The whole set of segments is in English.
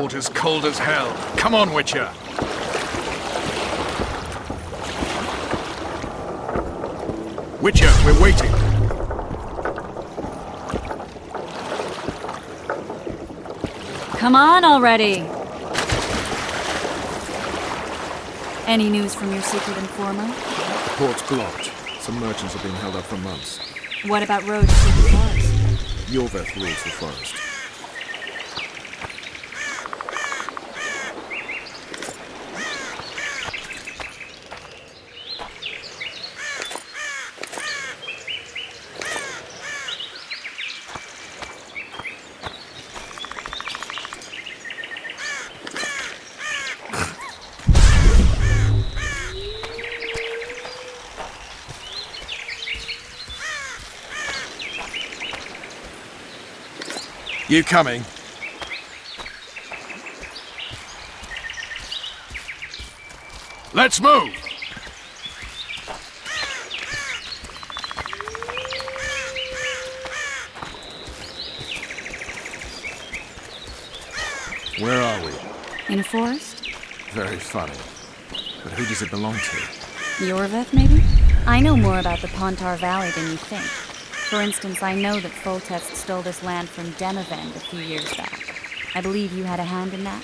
Water's cold as hell. Come on, Witcher. Witcher, we're waiting. Come on already! Any news from your secret informer? Port's blocked. Some merchants have been held up for months. What about roads through the forest? Yorveth rules the forest. You coming? Let's move! Where are we? In a forest? Very funny. But who does it belong to? Yorveth, maybe? I know more about the Pontar Valley than you think. For instance, I know that Foltest stole this land from Demavend a few years back. I believe you had a hand in that?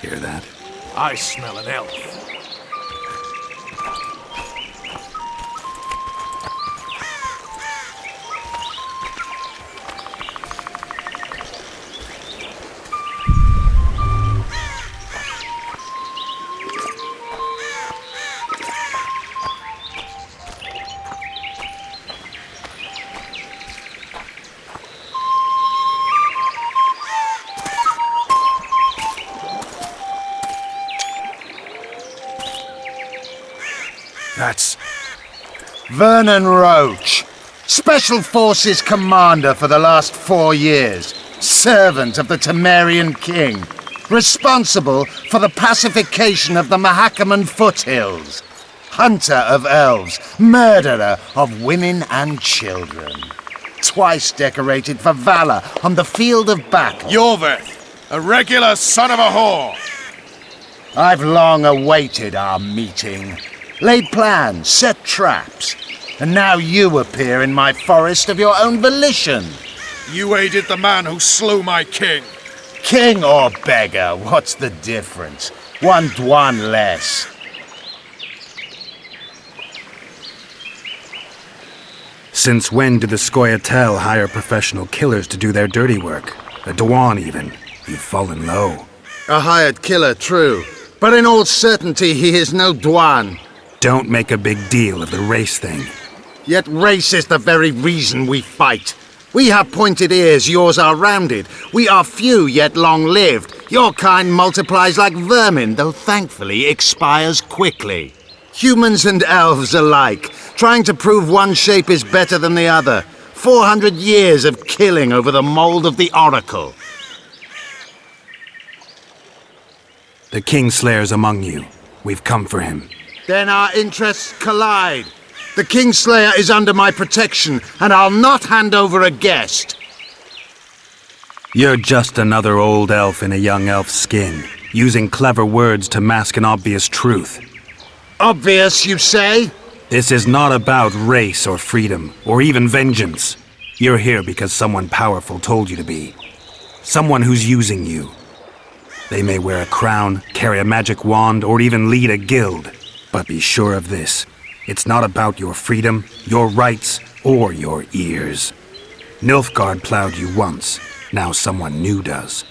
Hear that? I smell an elf. That's... Vernon Roach, Special Forces Commander for the last 4 years, servant of the Temerian King, responsible for the pacification of the Mahakaman foothills, hunter of elves, murderer of women and children, twice decorated for valor on the field of battle. Yorveth, a regular son of a whore! I've long awaited our meeting. Laid plans, set traps, and now you appear in my forest of your own volition. You aided the man who slew my king. King or beggar, what's the difference? One Dwan less. Since when did the Scoia'tael hire professional killers to do their dirty work? A Dwan even. You've fallen low. A hired killer, true. But in all certainty, he is no Dwan. Don't make a big deal of the race thing. Yet race is the very reason we fight. We have pointed ears, yours are rounded. We are few, yet long-lived. Your kind multiplies like vermin, though thankfully expires quickly. Humans and elves alike, trying to prove one shape is better than the other. 400 years of killing over the mold of the Oracle. The Kingslayer's among you. We've come for him. Then our interests collide. The Kingslayer is under my protection, and I'll not hand over a guest. You're just another old elf in a young elf's skin, using clever words to mask an obvious truth. Obvious, you say? This is not about race or freedom, or even vengeance. You're here because someone powerful told you to be. Someone who's using you. They may wear a crown, carry a magic wand, or even lead a guild. But be sure of this. It's not about your freedom, your rights, or your ears. Nilfgaard plowed you once. Now someone new does.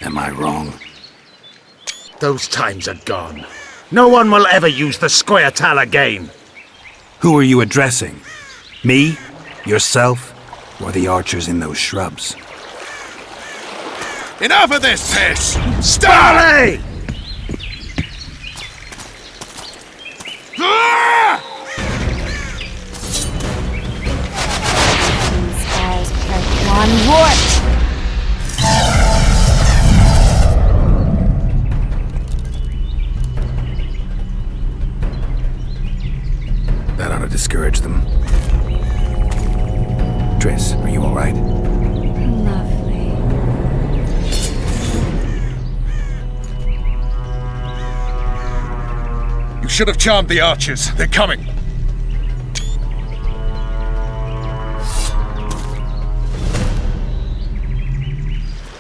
Am I wrong? Those times are gone. No one will ever use the Scoia'tael again. Who are you addressing? Me? Yourself? Or the archers in those shrubs? Enough of this piss! Starley! Inspires One Wart! discourage them. Triss, are you alright? Lovely. You should have charmed the archers. They're coming.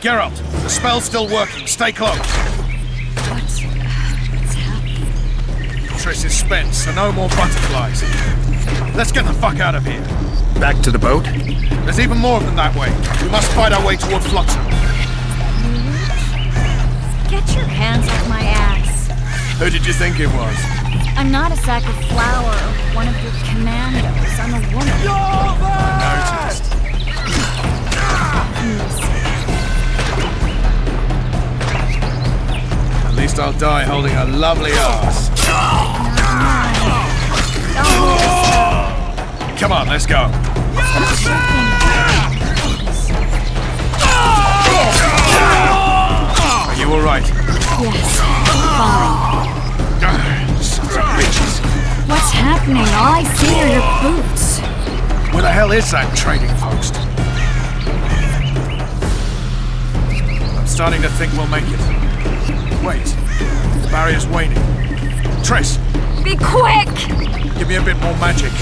Geralt, the spell's still working. Stay close. What's happening? Triss is spent, so no more butterflies. Let's get the fuck out of here. Back to the boat? There's even more of them that way. We must fight our way toward Flotsam. Get your hands off my ass. Who did you think it was? I'm not a sack of flour or one of your commandos. I'm a woman. Noticed. At least I'll die holding a lovely ass. Come on, let's go. Are you alright? Yes, fine. Sons of bitches. What's happening? All I see are your boots. Where the hell is that trading post? I'm starting to think we'll make it. Wait, the barrier's waning. Triss, Be quick! give me a bit more magic.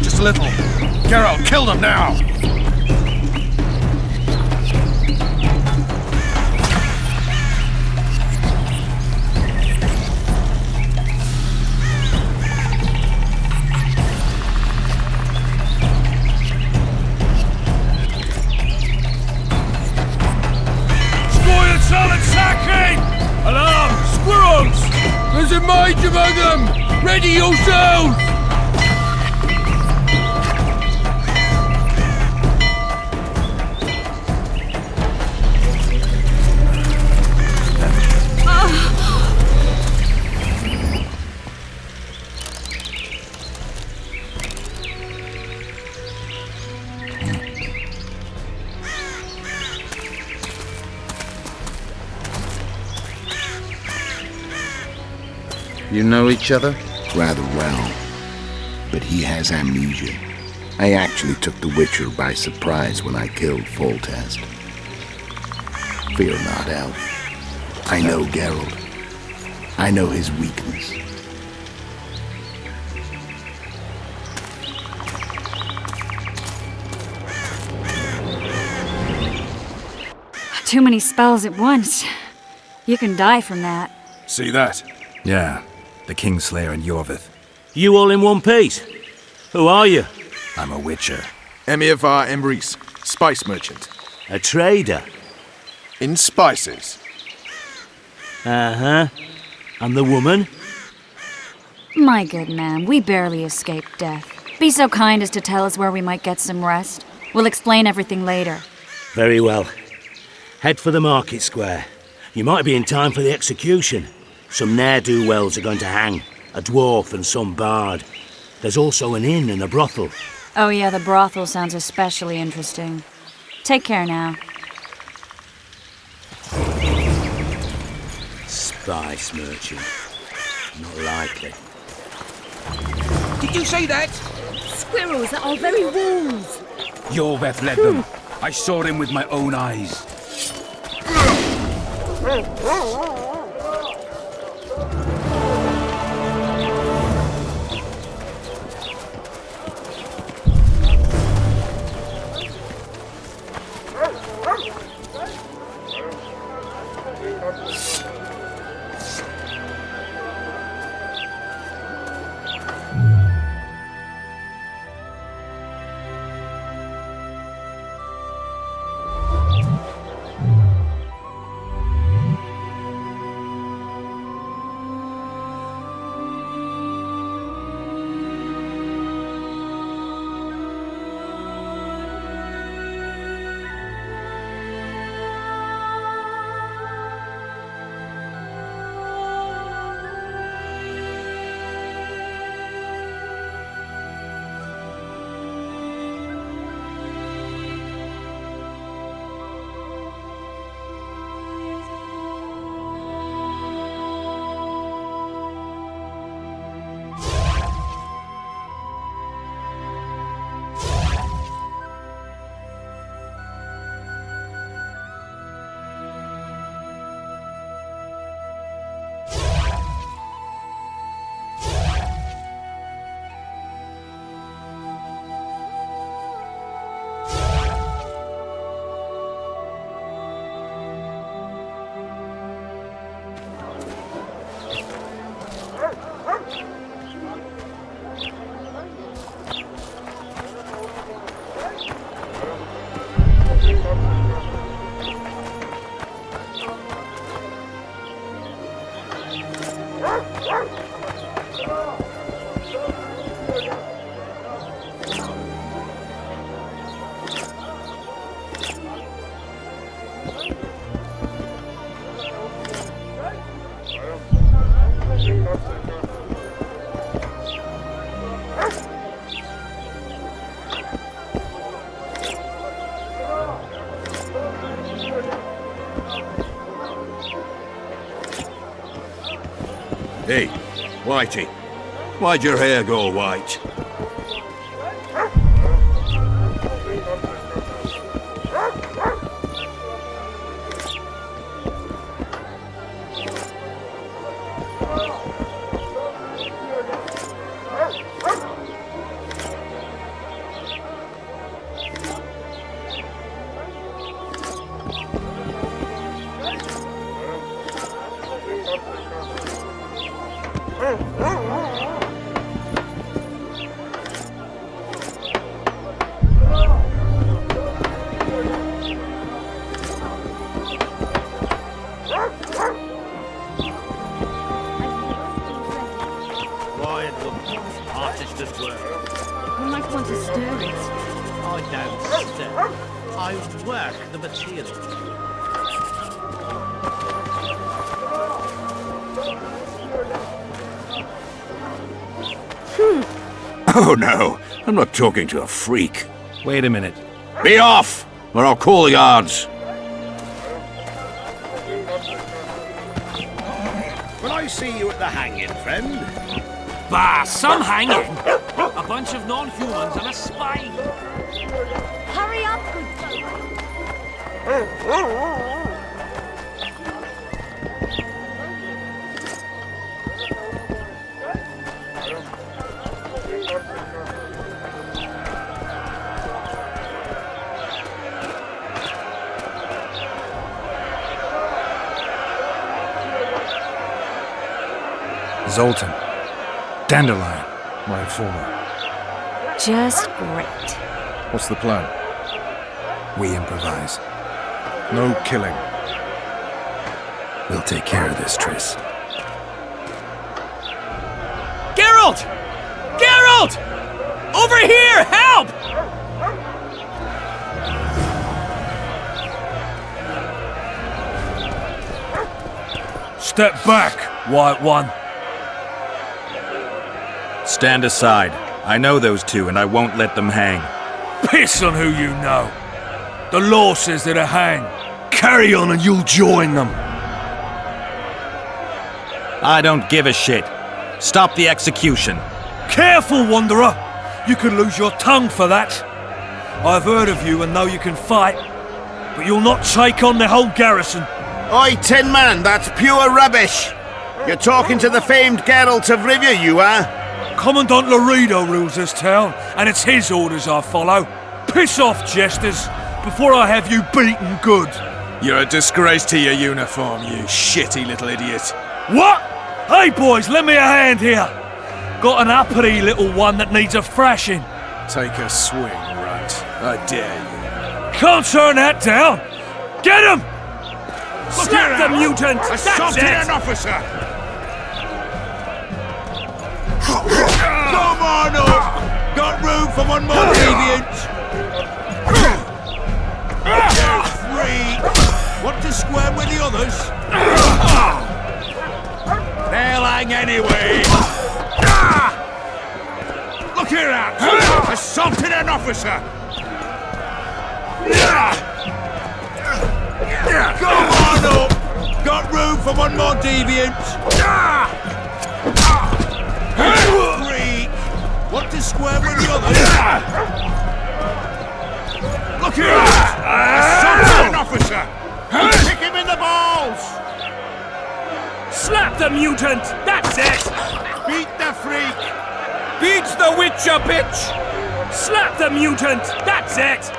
Just a little. Geralt, kill them now! Squirrels all attacking! Alarm! Squirrels! There's a mage among them! Ready yourselves! You know each other? Rather well, but he has amnesia. I actually took the Witcher by surprise when I killed Foltest. Fear not, Elf. I know Geralt. I know his weakness. Too many spells at once. You can die from that. See that? Yeah, the Kingslayer and Yorvith. You all in one piece? Who are you? I'm a witcher. Emir var Emrys, spice merchant. A trader? In spices. Uh-huh. And the woman? My good man, we barely escaped death. Be so kind as to tell us where we might get some rest. We'll explain everything later. Very well. Head for the market square. You might be in time for the execution. Some ne'er-do-wells are going to hang. A dwarf and some bard. There's also an inn and a brothel. Oh yeah, the brothel sounds especially interesting. Take care now. Spice merchant. Not likely. Did you say that? Squirrels at our very walls. Yorveth led them. I saw him with my own eyes. Hey, Whitey. Why'd your hair go white? Artist work. You might want to stir it. I don't stir. I work the material. Oh no, I'm not talking to a freak. Wait a minute. Be off, or I'll call the guards. Will I see you at the hanging, friend? Bah, some hanging. A bunch of non-humans and a spy. Hurry up, good Zoltan. Dandelion, my informer. Just great. What's the plan? We improvise. No killing. We'll take care of this, Triss. Geralt! Geralt! Over here! Help! Step back, White One. Stand aside. I know those two, and I won't let them hang. Piss on who you know. The law says they're to hang. Carry on and you'll join them. I don't give a shit. Stop the execution. Careful, Wanderer! You could lose your tongue for that. I've heard of you and know you can fight, but you'll not take on the whole garrison. Oi, Tin Man, that's pure rubbish. You're talking to the famed Geralt of Rivia, you are? Commandant Laredo rules this town, and it's his orders I follow. Piss off, jesters, before I have you beaten good. You're a disgrace to your uniform, you shitty little idiot. What? Hey, boys, lend me a hand here. Got an uppity little one that needs a thrashing. Take a swing, runt. I dare you. Can't turn that down. Get him! Slap the mutant! Assaulted an officer! Come on up! Got room for one more deviant! Three! Want to square with the others? They'll hang anyway! Look here out! Assaulted an officer! Come on up! Got room for one more deviant! Three! Want to square with the others? Look here! Assaulted an officer! Kick him in the balls! Slap the mutant! That's it! Beat the freak! Beat the Witcher, bitch! Slap the mutant! That's it!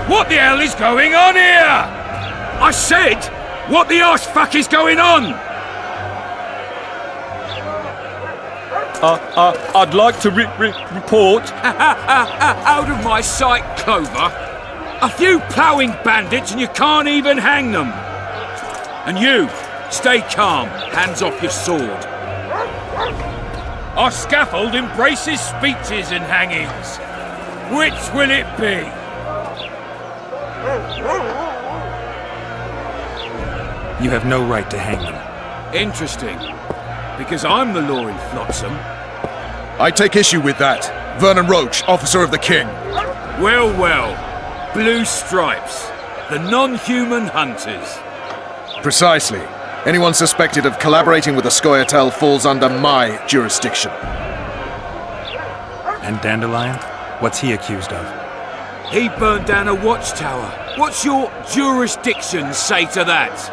What the hell is going on here? I said, what the arse fuck is going on? I'd like to report. Out of my sight, Clover. A few ploughing bandits and you can't even hang them. And you, stay calm, hands off your sword. Our scaffold embraces speeches and hangings. Which will it be? You have no right to hang them. Interesting. Because I'm the law in Flotsam. I take issue with that. Vernon Roach, officer of the king. Well, well. Blue stripes. The non-human hunters. Precisely. Anyone suspected of collaborating with the Scoia'tael falls under my jurisdiction. And Dandelion? What's he accused of? He burned down a watchtower. What's your jurisdiction say to that?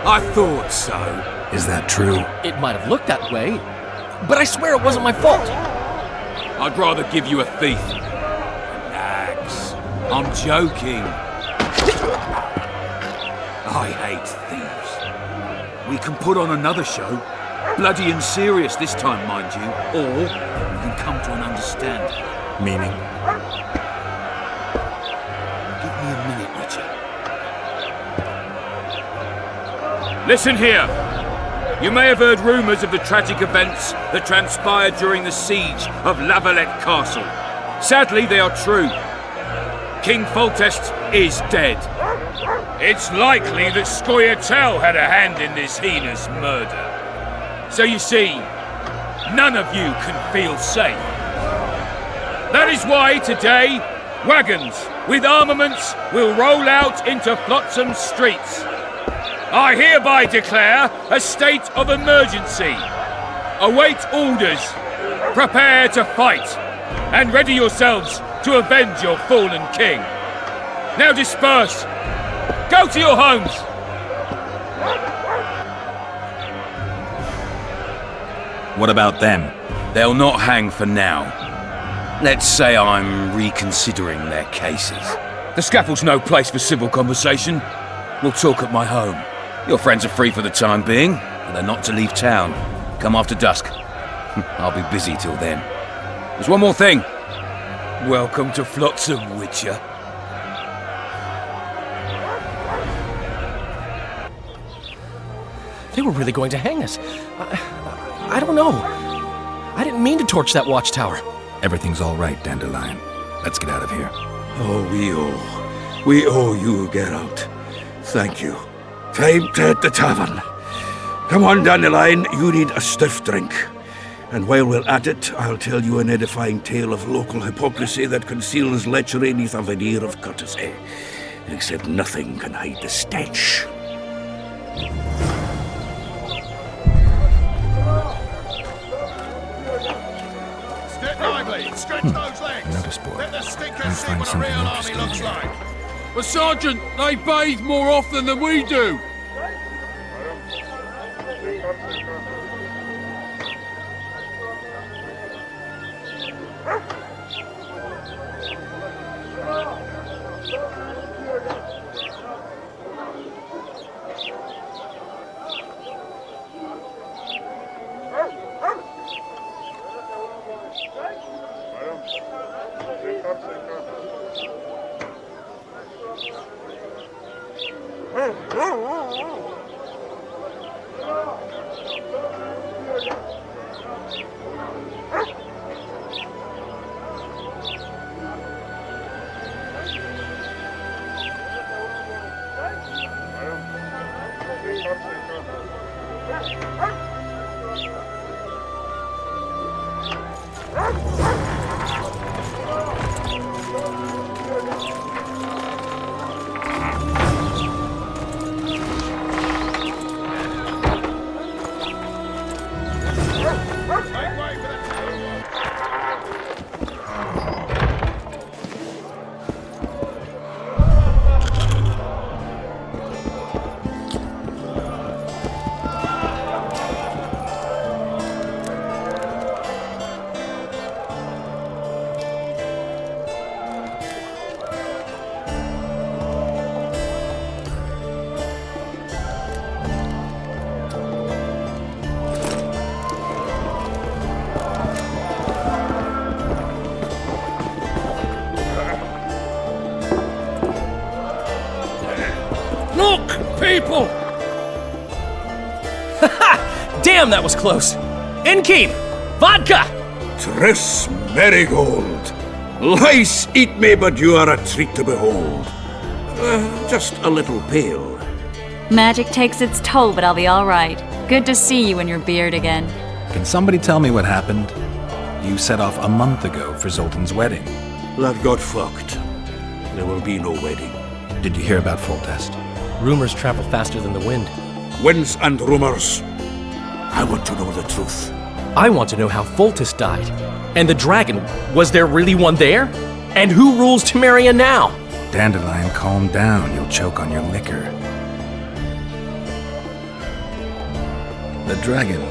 I thought so. Is that true? It might have looked that way, but I swear it wasn't my fault. I'd rather give you a thief. Relax. I'm joking. I hate thieves. We can put on another show. Bloody and serious this time, mind you. Or we can come to an understanding. Meaning? Give me a minute, Richard. Listen here. You may have heard rumours of the tragic events that transpired during the siege of Lavalette Castle. Sadly, they are true. King Foltest is dead. It's likely that Scoia'tael had a hand in this heinous murder. So you see, none of you can feel safe. That is why today, wagons with armaments will roll out into Flotsam streets. I hereby declare a state of emergency. Await orders. Prepare to fight. And ready yourselves to avenge your fallen king. Now disperse. Go to your homes. What about them? They'll not hang for now. Let's say I'm reconsidering their cases. The scaffold's no place for civil conversation. We'll talk at my home. Your friends are free for the time being, but they're not to leave town. Come after dusk. I'll be busy till then. There's one more thing. Welcome to Flotsam, Witcher. They were really going to hang us. I don't know. I didn't mean to torch that watchtower. Everything's all right, Dandelion. Let's get out of here. Oh, we owe you, Geralt. Thank you. Time to hit the tavern. Come on, Dandelion, you need a stiff drink. And while we're at it, I'll tell you an edifying tale of local hypocrisy that conceals lechery neath a veneer of courtesy. Except nothing can hide the stench. Step lively, stretch those legs. Notice board. Let the stinkers Let's see find what a something real army interesting looks here. like. But Sergeant, they bathe more often than we do. Look, people! Damn, that was close! Innkeep! Vodka! Tris Marigold. Lice eat me, but you are a treat to behold. Just a little pale. Magic takes its toll, but I'll be all right. Good to see you in your beard again. Can somebody tell me what happened? You set off a month ago for Zoltan's wedding. That got fucked. There will be no wedding. Did you hear about Foltest? Rumors travel faster than the wind. Winds and rumors. I want to know the truth. I want to know how Foltest died. And the dragon, was there really one there? And who rules Temeria now? Dandelion, calm down. You'll choke on your liquor. The dragon.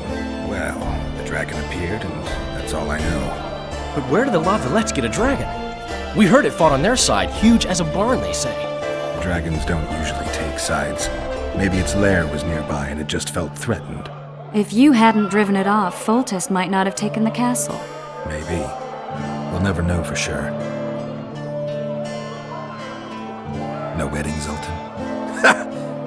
Well, the dragon appeared, and that's all I know. But where did the Lavalettes get a dragon? We heard it fought on their side, huge as a barn, they say. Dragons don't usually take sides. Maybe its lair was nearby and it just felt threatened. If you hadn't driven it off, Foltest might not have taken the castle. Maybe. We'll never know for sure. No wedding, Zoltan?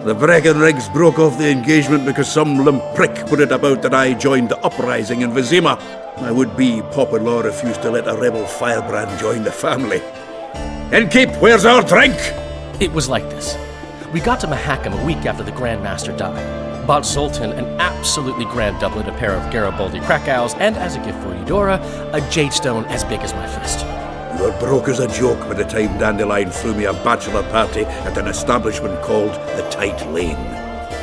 The Breckenrigs broke off the engagement because some limp prick put it about that I joined the uprising in Vizima. My would-be Popper-in-law refused to let a rebel firebrand join the family. Innkeep, where's our drink? It was like this. We got to Mahakam a week after the Grand Master died. Bought Zoltan an absolutely grand doublet, a pair of Garibaldi Krakows, and as a gift for Eudora, a jade stone as big as my fist. You were broke as a joke by the time Dandelion threw me a bachelor party at an establishment called the Tight Lane.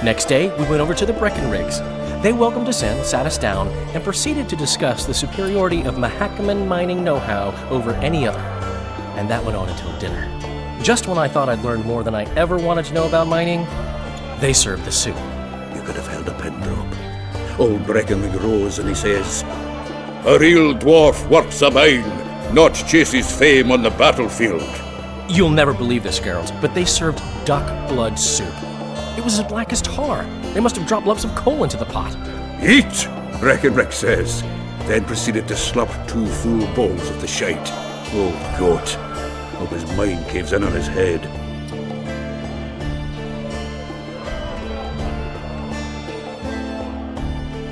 Next day, we went over to the Breckenrigs. They welcomed us in, sat us down, and proceeded to discuss the superiority of Mahakaman mining know-how over any other. And that went on until dinner. Just when I thought I'd learned more than I ever wanted to know about mining, they served the soup. You could have held a pin drop. Old Breckenrig rose and he says, "A real dwarf works a mine, not chases fame on the battlefield." You'll never believe this, girls, but they served duck blood soup. It was as black as tar. They must have dropped lumps of coal into the pot. "Eat," Breckenrig says, then proceeded to slurp 2 full bowls of the shite. Old goat. Hope his mind caves in on his head.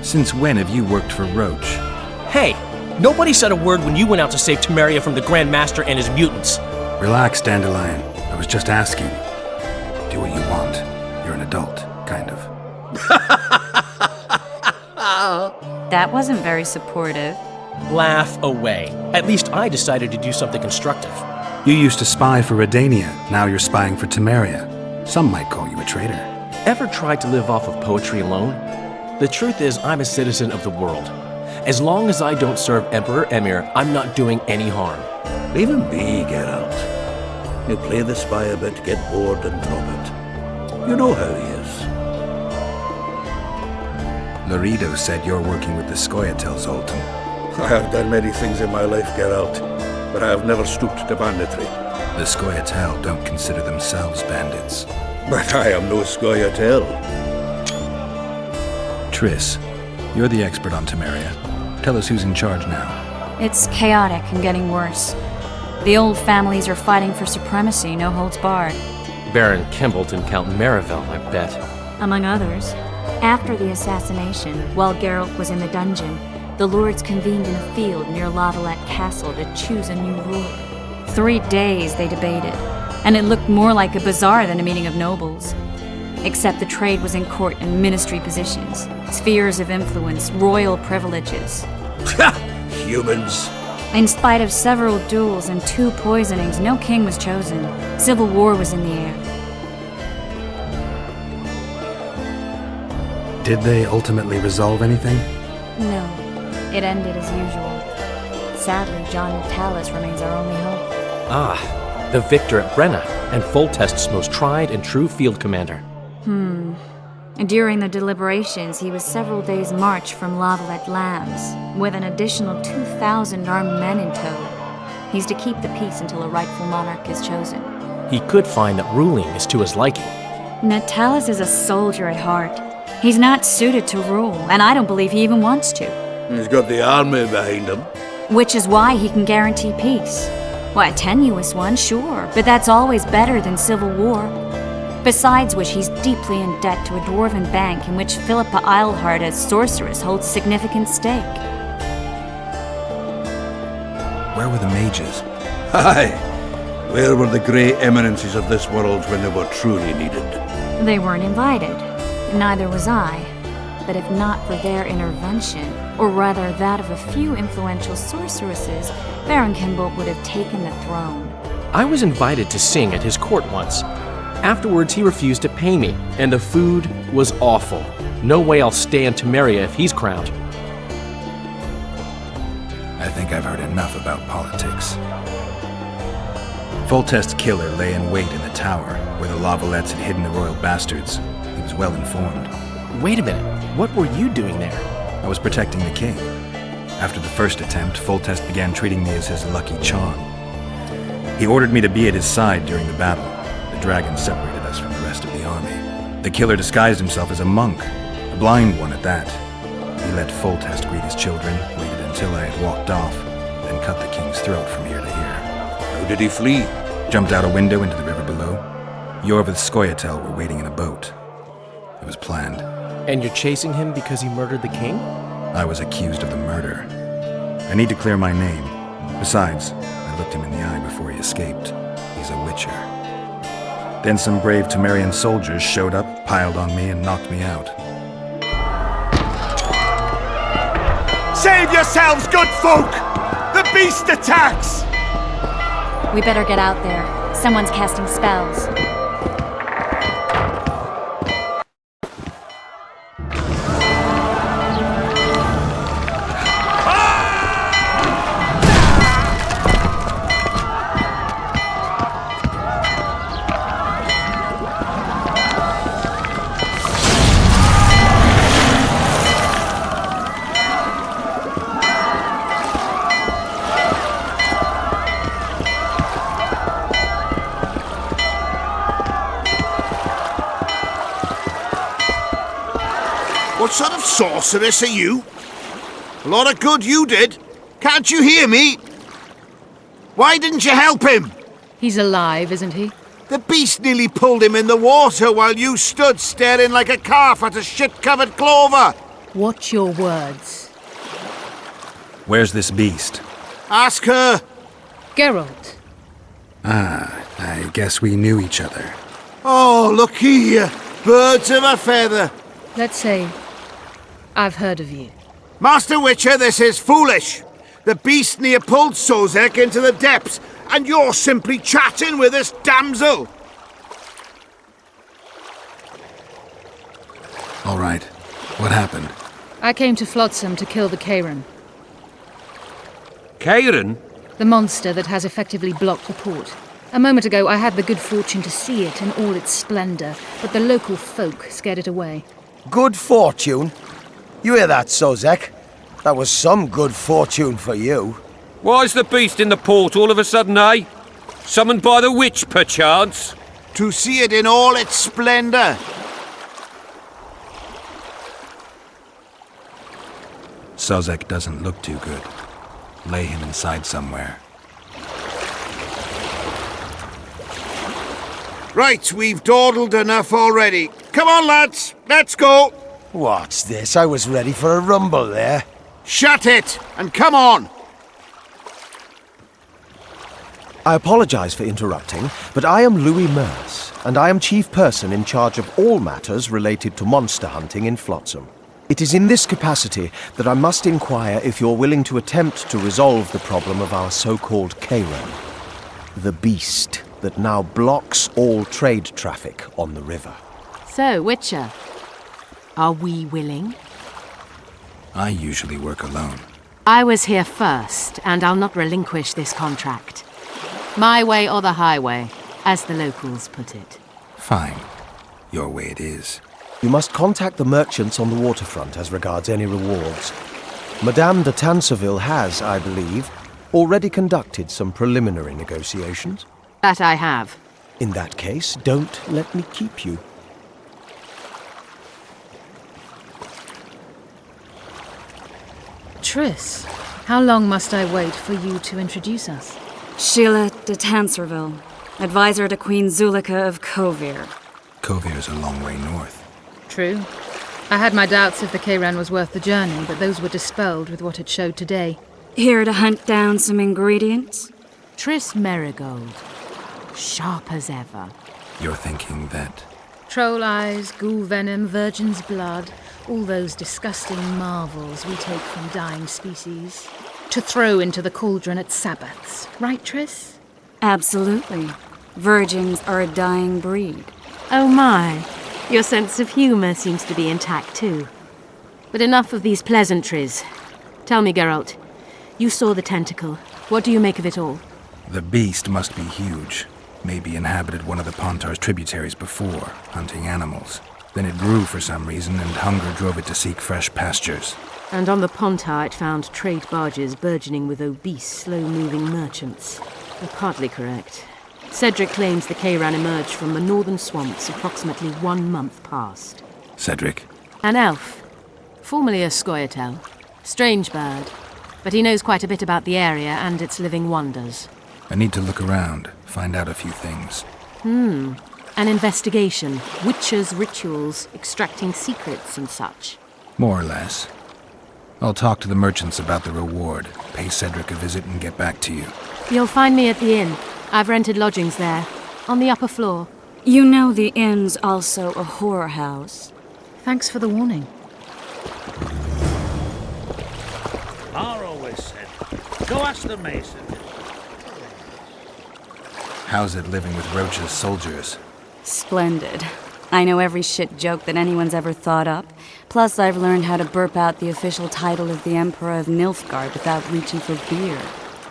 Since when have you worked for Roach? Hey, nobody said a word when you went out to save Temeria from the Grand Master and his mutants. Relax, Dandelion. I was just asking. Do what you want. You're an adult, kind of. That wasn't very supportive. Laugh away. At least I decided to do something constructive. You used to spy for Redania. Now you're spying for Temeria. Some might call you a traitor. Ever tried to live off of poetry alone? The truth is, I'm a citizen of the world. As long as I don't serve Emperor Emir, I'm not doing any harm. Leave him be, Geralt. You play the spy a bit, get bored and drop it. You know how he is. Laredo said you're working with the Scoia'tael, Zoltan. I have done many things in my life, Geralt, but I have never stooped to banditry. The Scoia'tael don't consider themselves bandits. But I am no Scoia'tael. Triss, you're the expert on Temeria. Tell us who's in charge now. It's chaotic and getting worse. The old families are fighting for supremacy, no holds barred. Baron Kimbalt and Count Marivel, I bet. Among others. After the assassination, while Geralt was in the dungeon, the lords convened in a field near Lavalette Castle to choose a new ruler. 3 days they debated, and it looked more like a bazaar than a meeting of nobles. Except the trade was in court and ministry positions, spheres of influence, royal privileges. Humans. In spite of several duels and 2 poisonings, no king was chosen. Civil war was in the air. Did they ultimately resolve anything? No, it ended as usual. Sadly, John Natalis remains our only hope. Ah, the victor at Brenna, and Foltest's most tried and true field commander. During the deliberations, he was several days' march from Lavalette Lands, with an additional 2,000 armed men in tow. He's to keep the peace until a rightful monarch is chosen. He could find that ruling is to his liking. Natalis is a soldier at heart. He's not suited to rule, and I don't believe he even wants to. He's got the army behind him. Which is why he can guarantee peace. Well, a tenuous one, sure, but that's always better than civil war. Besides which, he's deeply in debt to a dwarven bank in which Philippa Eilhart, as sorceress, holds significant stake. Where were the mages? Aye. Where were the grey eminences of this world when they were truly needed? They weren't invited. Neither was I. But if not for their intervention, or rather that of a few influential sorceresses, Baron Kimbolt would have taken the throne. I was invited to sing at his court once. Afterwards, he refused to pay me, and the food was awful. No way I'll stay in Temeria if he's crowned. I think I've heard enough about politics. Foltest's killer lay in wait in the tower, where the Lavalettes had hidden the royal bastards. He was well informed. Wait a minute. What were you doing there? I was protecting the king. After the first attempt, Foltest began treating me as his lucky charm. He ordered me to be at his side during the battle. The dragon separated us from the rest of the army. The killer disguised himself as a monk, a blind one at that. He let Foltest greet his children, waited until I had walked off, then cut the king's throat from ear to ear. How did he flee? Jumped out a window into the river below. Yor with Skoyatel were waiting in a boat. It was planned. And you're chasing him because he murdered the king? I was accused of the murder. I need to clear my name. Besides, I looked him in the eye before he escaped. He's a witcher. Then some brave Temerian soldiers showed up, piled on me, and knocked me out. Save yourselves, good folk! The beast attacks! We better get out there. Someone's casting spells. What sort of sorceress are you? A lot of good you did. Can't you hear me? Why didn't you help him? He's alive, isn't he? The beast nearly pulled him in the water while you stood staring like a calf at a shit-covered clover. Watch your words. Where's this beast? Ask her. Geralt. Ah, I guess we knew each other. Oh, look here. Birds of a feather. Let's say I've heard of you. Master Witcher, this is foolish. The beast near pulled Sozek into the depths, and you're simply chatting with this damsel. All right. What happened? I came to Flotsam to kill the Kairan. Kairan? The monster that has effectively blocked the port. A moment ago, I had the good fortune to see it in all its splendor, but the local folk scared it away. Good fortune? You hear that, Sozek? That was some good fortune for you. Why's the beast in the port all of a sudden, eh? Summoned by the witch, perchance? To see it in all its splendor. Sozek doesn't look too good. Lay him inside somewhere. Right, we've dawdled enough already. Come on, lads, let's go. What's this? I was ready for a rumble there. Shut it, and come on. I apologize for interrupting, but I am Louis Merce, and I am chief person in charge of all matters related to monster hunting in Flotsam. It is in this capacity that I must inquire if you're willing to attempt to resolve the problem of our so-called Kairan, the beast that now blocks all trade traffic on the river. So, Witcher, are we willing? I usually work alone. I was here first, and I'll not relinquish this contract. My way or the highway, as the locals put it. Fine. Your way it is. You must contact the merchants on the waterfront as regards any rewards. Madame de Tanseville has, I believe, already conducted some preliminary negotiations. That I have. In that case, don't let me keep you. Triss, how long must I wait for you to introduce us? Sheila de Tanserville, advisor to Queen Zulika of Kovir. Kovier's a long way north. True. I had my doubts if the Kayran was worth the journey, but those were dispelled with what it showed today. Here to hunt down some ingredients? Triss Merigold. Sharp as ever. You're thinking that... Troll eyes, ghoul venom, virgin's blood, all those disgusting marvels we take from dying species. To throw into the cauldron at Sabbaths. Right, Triss? Absolutely. Virgins are a dying breed. Oh my. Your sense of humour seems to be intact too. But enough of these pleasantries. Tell me, Geralt. You saw the tentacle. What do you make of it all? The beast must be huge. Maybe inhabited one of the Pontar's tributaries before, hunting animals. Then it grew for some reason, and hunger drove it to seek fresh pastures. And on the Pontar it found trade barges burgeoning with obese, slow-moving merchants. You're partly correct. Cedric claims the Kayran emerged from the northern swamps approximately 1 month past. Cedric? An elf. Formerly a Scoia'tael. Strange bird. But he knows quite a bit about the area and its living wonders. I need to look around, find out a few things. An investigation. Witches' rituals, extracting secrets and such. More or less. I'll talk to the merchants about the reward, pay Cedric a visit and get back to you. You'll find me at the inn. I've rented lodgings there, on the upper floor. You know the inn's also a whorehouse. Thanks for the warning. Mar always said, go ask the mason. How's it living with Roach's soldiers? Splendid. I know every shit joke that anyone's ever thought up. Plus, I've learned how to burp out the official title of the Emperor of Nilfgaard without reaching for beer.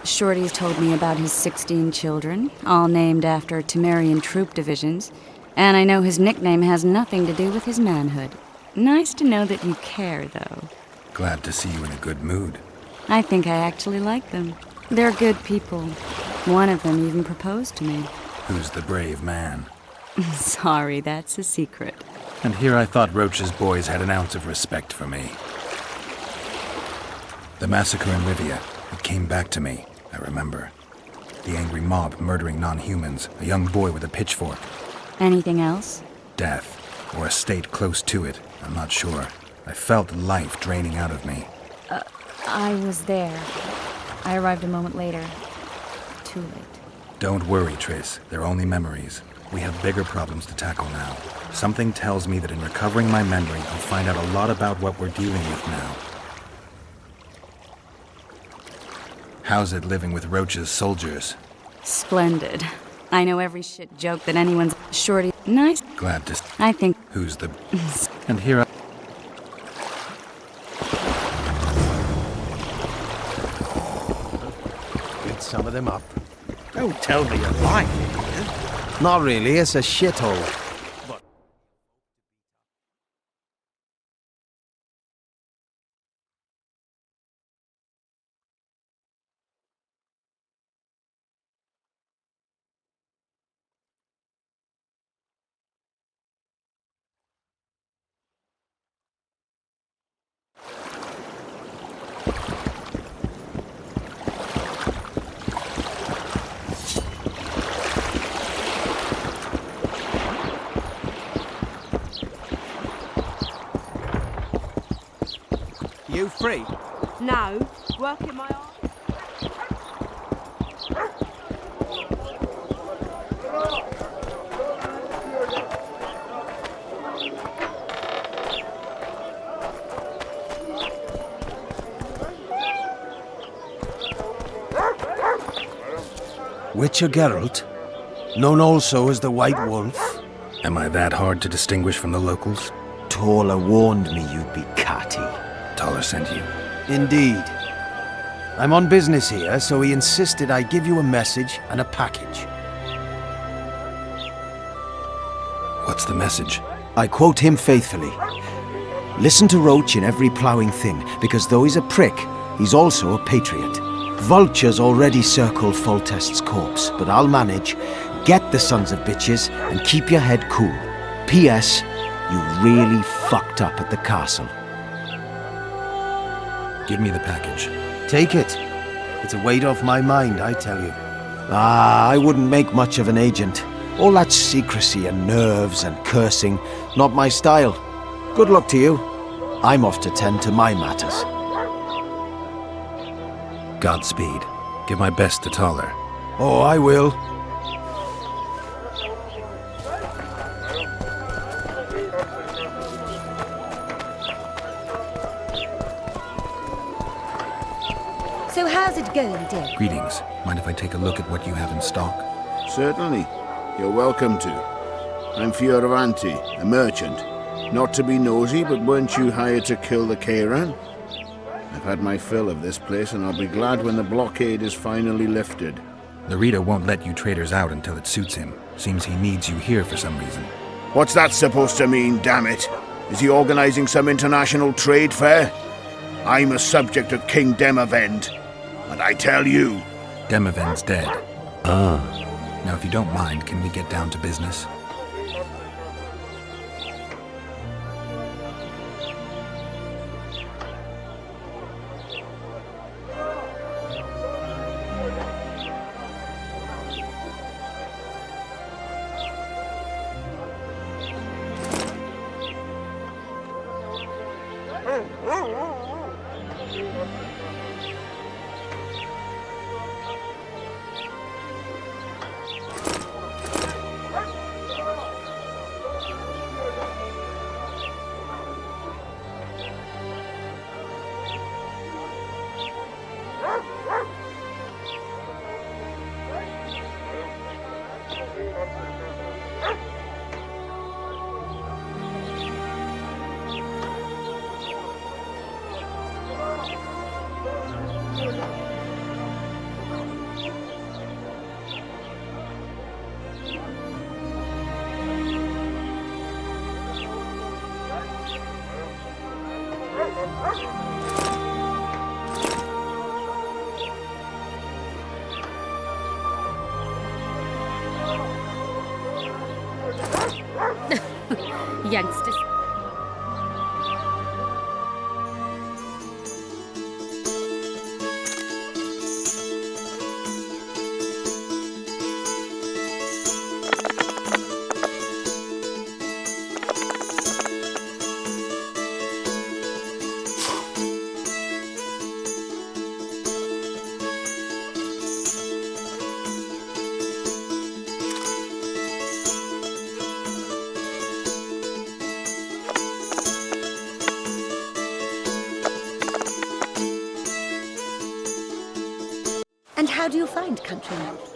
Shorty's told me about his 16 children, all named after Temerian troop divisions, and I know his nickname has nothing to do with his manhood. Nice to know that you care, though. Glad to see you in a good mood. I think I actually like them. They're good people. One of them even proposed to me. Who's the brave man? Sorry, that's a secret. And here I thought Roach's boys had an ounce of respect for me. The massacre in Rivia, it came back to me, I remember. The angry mob murdering non-humans, a young boy with a pitchfork. Anything else? Death, or a state close to it, I'm not sure. I felt life draining out of me. I was there. I arrived a moment later. Too late. Don't worry, Triss. They're only memories. We have bigger problems to tackle now. Something tells me that in recovering my memory, I'll find out a lot about what we're dealing with now. How's it living with Roach's soldiers? Splendid. I know every shit joke that anyone's... Shorty... Nice. Glad to... I think... Who's the... And here I... Get some of them up. Don't tell me you like it. Not really, it's a shithole. You free? No, working my arm. Witcher Geralt, known also as the White Wolf. Am I that hard to distinguish from the locals? Taller warned me you'd be catty. Taller sent you? Indeed. I'm on business here, so he insisted I give you a message and a package. What's the message? I quote him faithfully. Listen to Roach in every ploughing thing, because though he's a prick, he's also a patriot. Vultures already circle Foltest's corpse, but I'll manage. Get the sons of bitches and keep your head cool. P.S. You really fucked up at the castle. Give me the package. Take it. It's a weight off my mind, I tell you. I wouldn't make much of an agent. All that secrecy and nerves and cursing, not my style. Good luck to you. I'm off to tend to my matters. Godspeed. Give my best to Taller. Oh, I will. So how's it going, dear? Greetings. Mind if I take a look at what you have in stock? Certainly. You're welcome to. I'm Fioravanti, a merchant. Not to be nosy, but weren't you hired to kill the Kairan? I've had my fill of this place, and I'll be glad when the blockade is finally lifted. The Rita won't let you traders out until it suits him. Seems he needs you here for some reason. What's that supposed to mean, damn it? Is he organizing some international trade fair? I'm a subject of King Demavend, and I tell you... Demavend's dead. Now, if you don't mind, can we get down to business? Youngsters. And how do you find country life?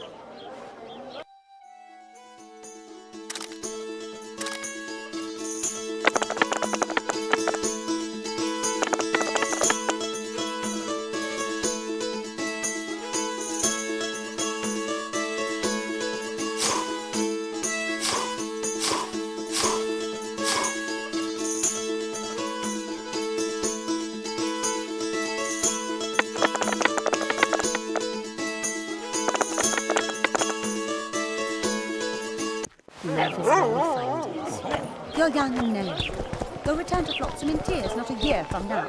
Love is where we find it. You're young and naive. You'll return to Flotsam in tears not a year from now.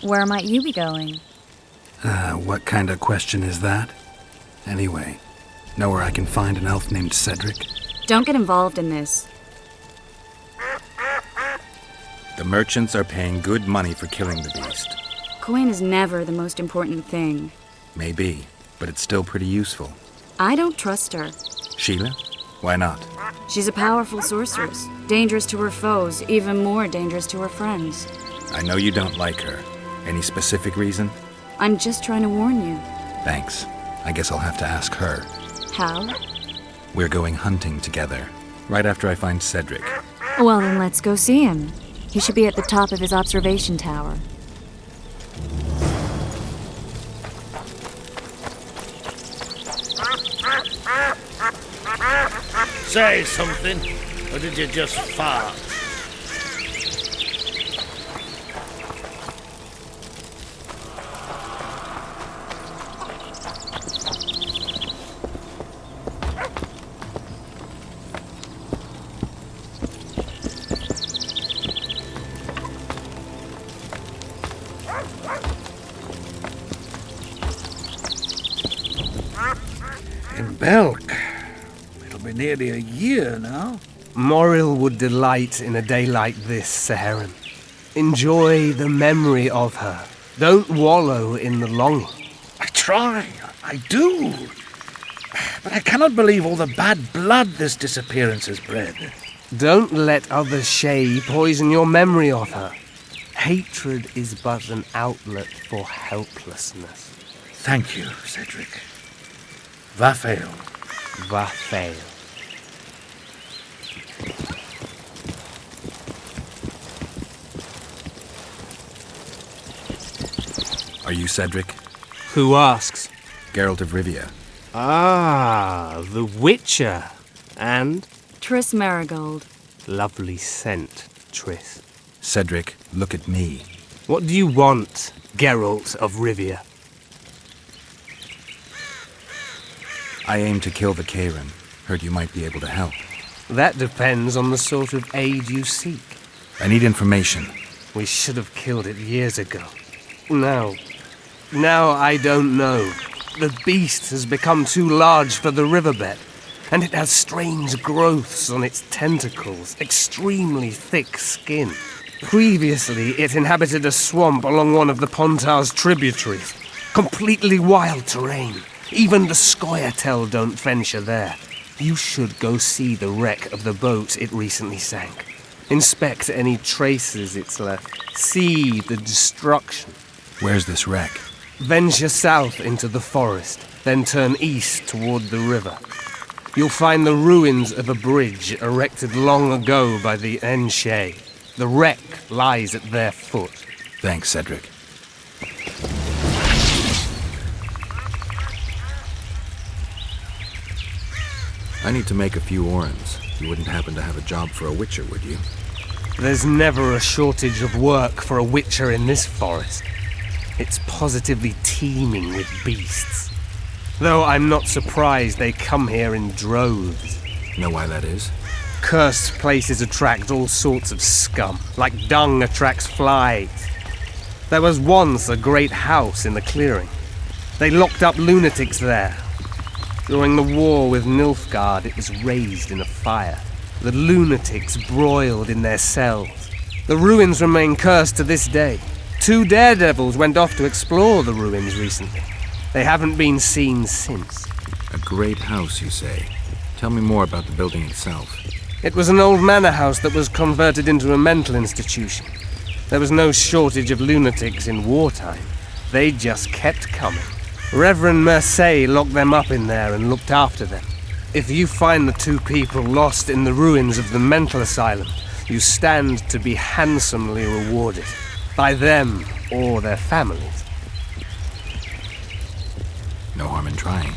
Where might you be going? What kind of question is that? Anyway, know where I can find an elf named Cedric? Don't get involved in this. The merchants are paying good money for killing the beast. Coin is never the most important thing. Maybe, but it's still pretty useful. I don't trust her. Sheila? Why not? She's a powerful sorceress. Dangerous to her foes, even more dangerous to her friends. I know you don't like her. Any specific reason? I'm just trying to warn you. Thanks. I guess I'll have to ask her. How? We're going hunting together, right after I find Cedric. Well, then let's go see him. He should be at the top of his observation tower. Say something, or did you just fart? In Belk. It'll be nearly a year now. Moril would delight in a day like this, Saharan. Enjoy the memory of her. Don't wallow in the longing. I try. I do. But I cannot believe all the bad blood this disappearance has bred. Don't let other Shay poison your memory of her. Hatred is but an outlet for helplessness. Thank you, Cedric. Vafail. Vafail. Are you Cedric? Who asks? Geralt of Rivia. Ah, the Witcher. And? Triss Marigold. Lovely scent, Triss. Cedric, look at me. What do you want, Geralt of Rivia? I aim to kill the Karen. Heard you might be able to help. That depends on the sort of aid you seek. I need information. We should have killed it years ago. Now I don't know. The beast has become too large for the riverbed, and it has strange growths on its tentacles, extremely thick skin. Previously, it inhabited a swamp along one of the Pontar's tributaries. Completely wild terrain. Even the Scoia'tael don't venture there. You should go see the wreck of the boat it recently sank. Inspect any traces it's left. See the destruction. Where's this wreck? Venture south into the forest, then turn east toward the river. You'll find the ruins of a bridge erected long ago by the Enshay. The wreck lies at their foot. Thanks, Cedric. I need to make a few orens. You wouldn't happen to have a job for a witcher, would you? There's never a shortage of work for a witcher in this forest. It's positively teeming with beasts. Though I'm not surprised they come here in droves. Know why that is? Cursed places attract all sorts of scum, like dung attracts flies. There was once a great house in the clearing. They locked up lunatics there. During the war with Nilfgaard, it was raised in a fire. The lunatics broiled in their cells. The ruins remain cursed to this day. 2 daredevils went off to explore the ruins recently. They haven't been seen since. A great house, you say? Tell me more about the building itself. It was an old manor house that was converted into a mental institution. There was no shortage of lunatics in wartime. They just kept coming. Reverend Mercey locked them up in there and looked after them. If you find the 2 people lost in the ruins of the mental asylum, you stand to be handsomely rewarded. By them or their families. No harm in trying.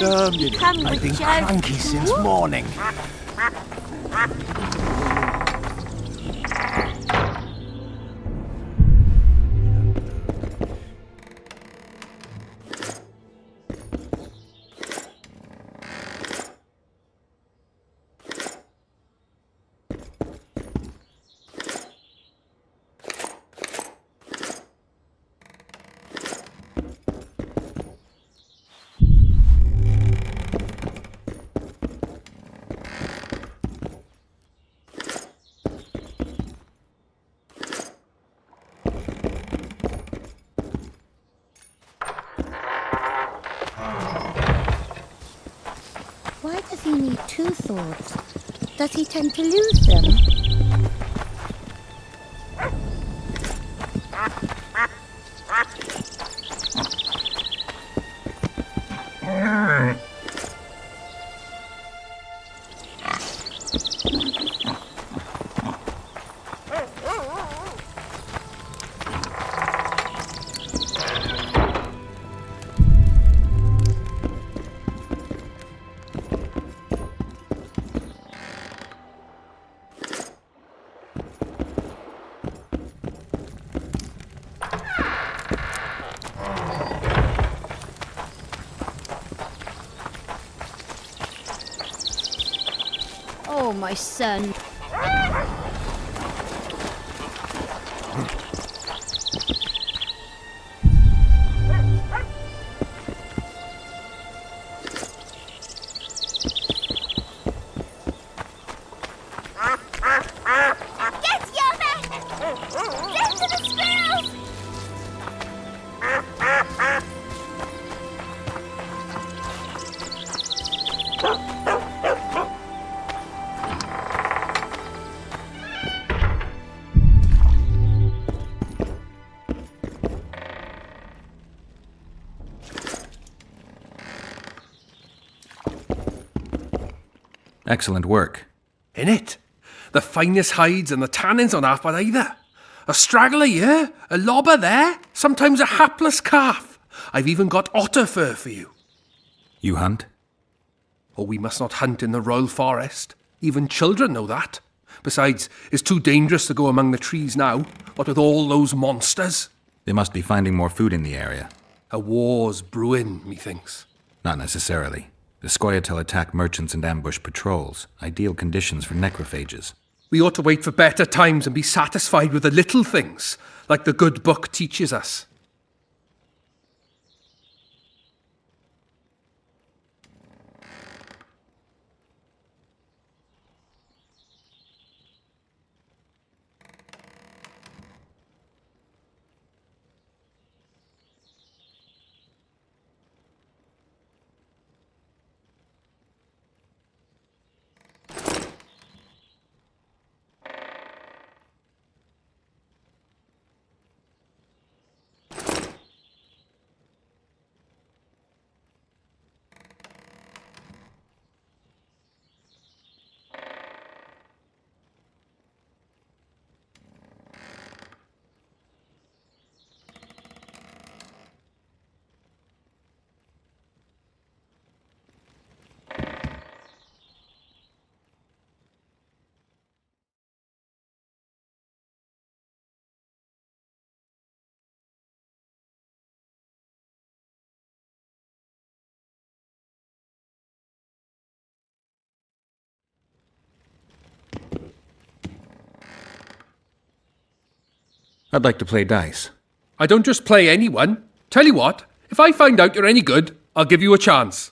I've been cranky since morning. Why does he need two swords? Does he tend to lose them? Oh, my son. Excellent work. In it? The finest hides and the tannins on half by either. A straggler here, a lobber there, sometimes a hapless calf. I've even got otter fur for you. You hunt? Oh, we must not hunt in the royal forest. Even children know that. Besides, it's too dangerous to go among the trees now, what with all those monsters. They must be finding more food in the area. A war's brewing, methinks. Not necessarily. The Scoia'tael attack merchants and ambush patrols. Ideal conditions for necrophages. We ought to wait for better times and be satisfied with the little things, like the good book teaches us. I'd like to play dice. I don't just play anyone. Tell you what, if I find out you're any good, I'll give you a chance.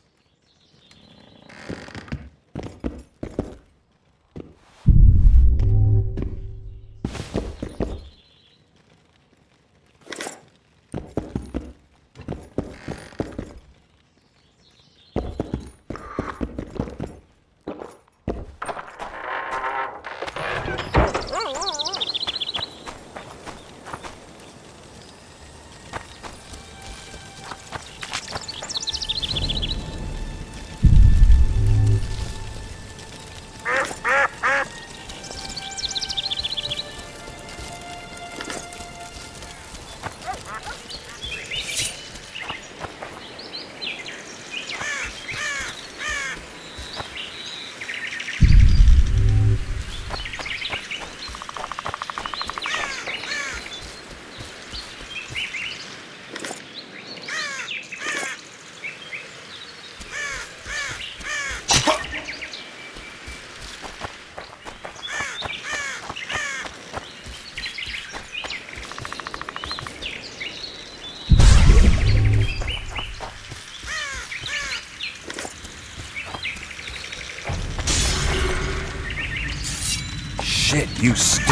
Shit, you stink.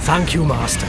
Thank you, Master.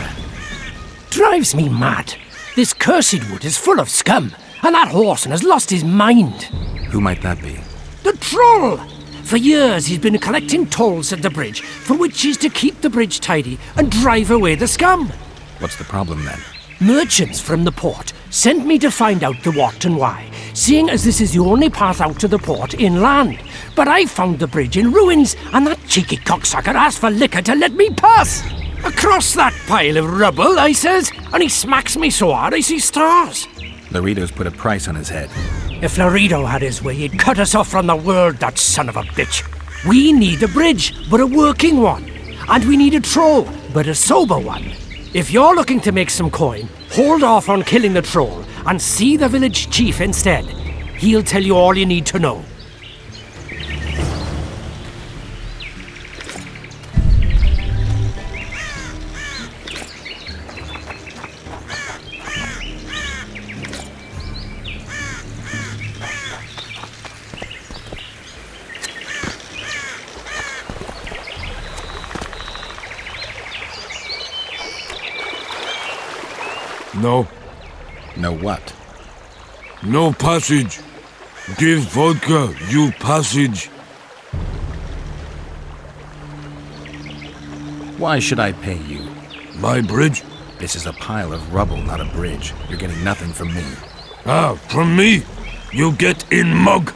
Drives me mad. This cursed wood is full of scum, and that horseman has lost his mind. Who might that be? The troll! For years he's been collecting tolls at the bridge, for which is to keep the bridge tidy and drive away the scum. What's the problem then? Merchants from the port sent me to find out the what and why, seeing as this is the only path out to the port inland. But I found the bridge in ruins, and that cheeky cocksucker asked for liquor to let me pass. Across that pile of rubble, I says, and he smacks me so hard I see stars. Laredo's put a price on his head. If Laredo had his way, he'd cut us off from the world, that son of a bitch. We need a bridge, but a working one. And we need a troll, but a sober one. If you're looking to make some coin, hold off on killing the troll and see the village chief instead. He'll tell you all you need to know. No. No what? No passage. Give vodka, you passage. Why should I pay you? My bridge? This is a pile of rubble, not a bridge. You're getting nothing from me. Ah, from me? You get in mug.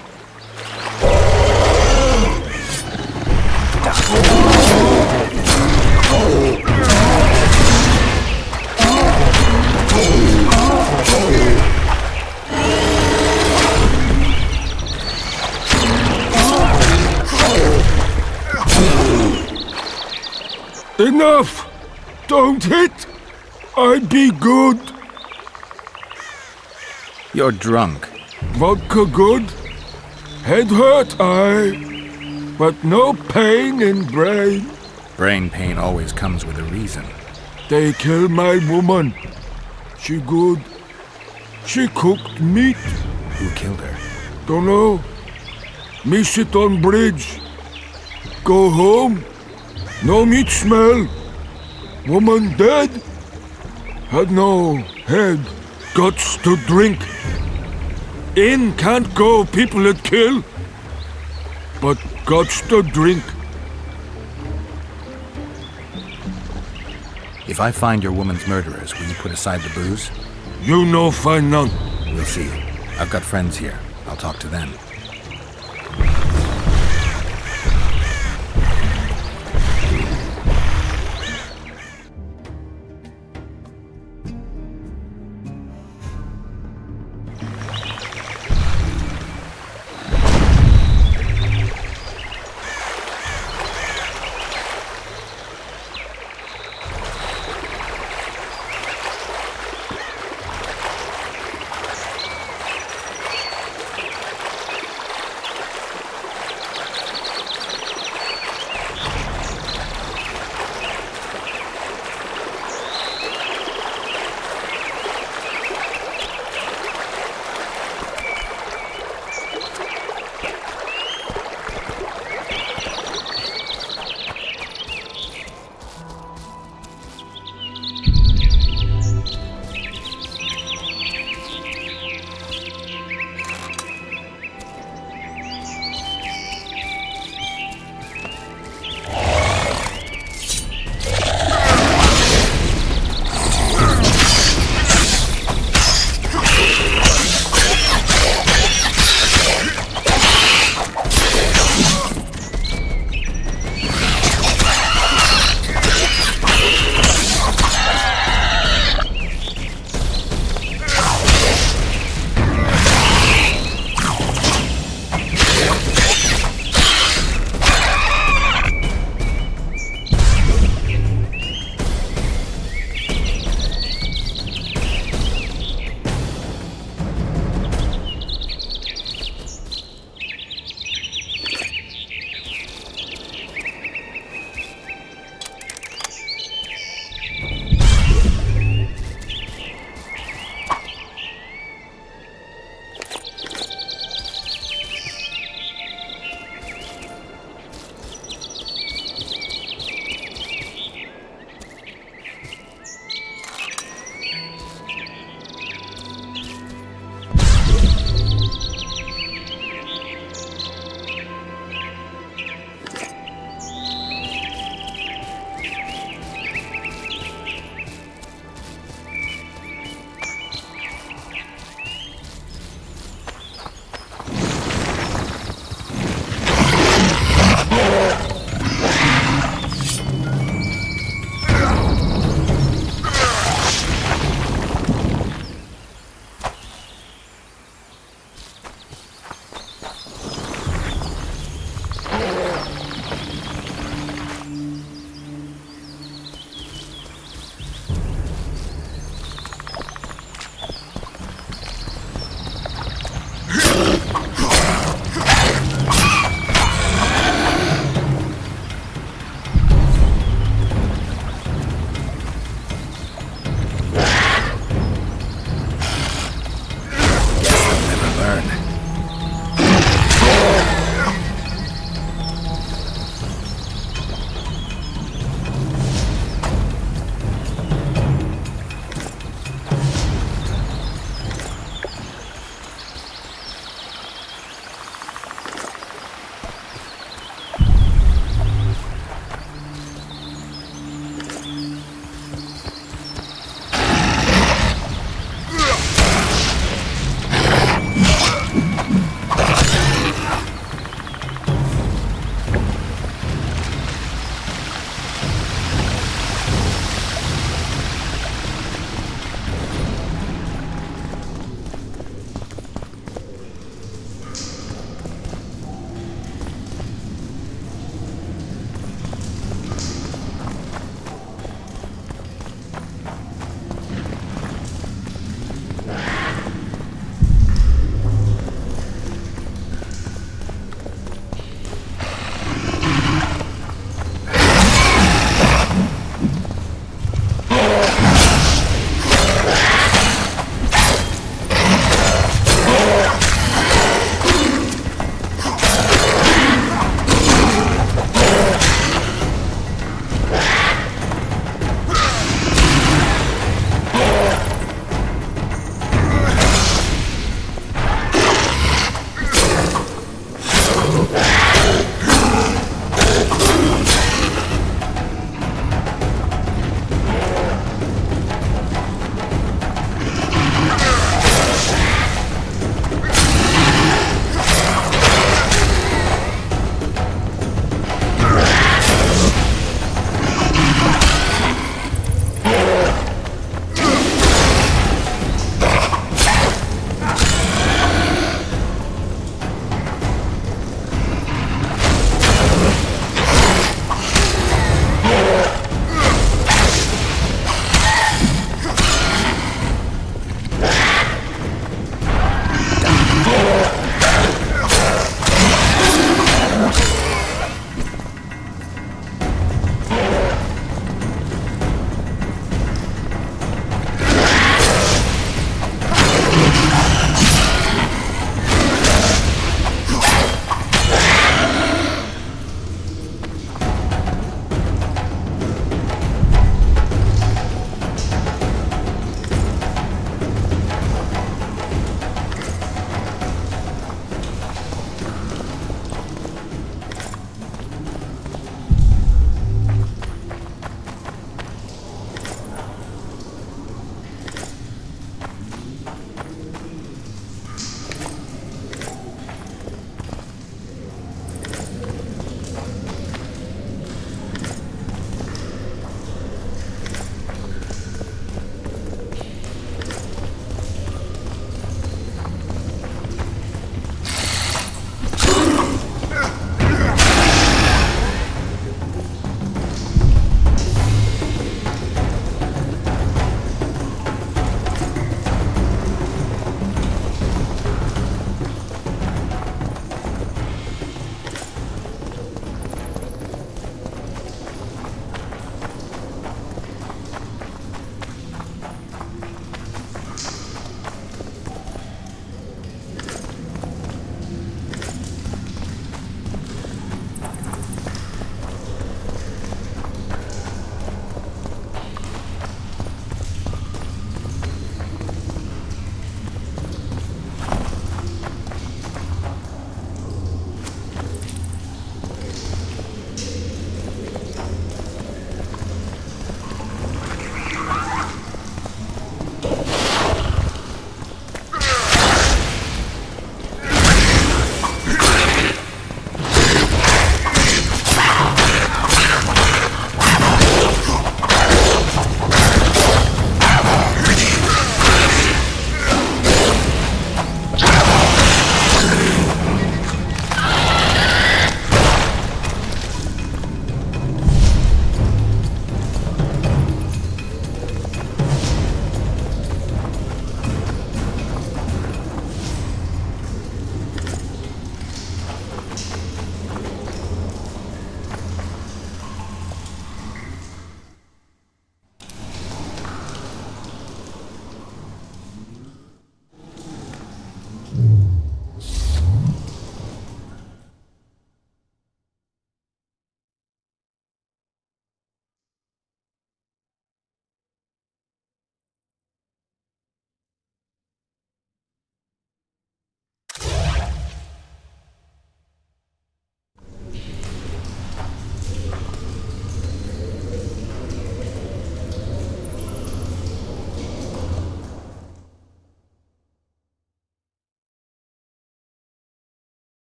Enough! Don't hit! I'd be good. You're drunk. Vodka good. Head hurt, aye. But no pain in brain. Brain pain always comes with a reason. They kill my woman. She good. She cooked meat. Who killed her? Dunno. Me sit on bridge. Go home. No meat smell. Woman dead. Had no head. Guts to drink. In can't go, people it kill. But guts to drink. If I find your woman's murderers, will you put aside the booze? You no find none. We'll see. I've got friends here. I'll talk to them.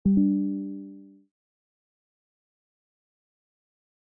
you.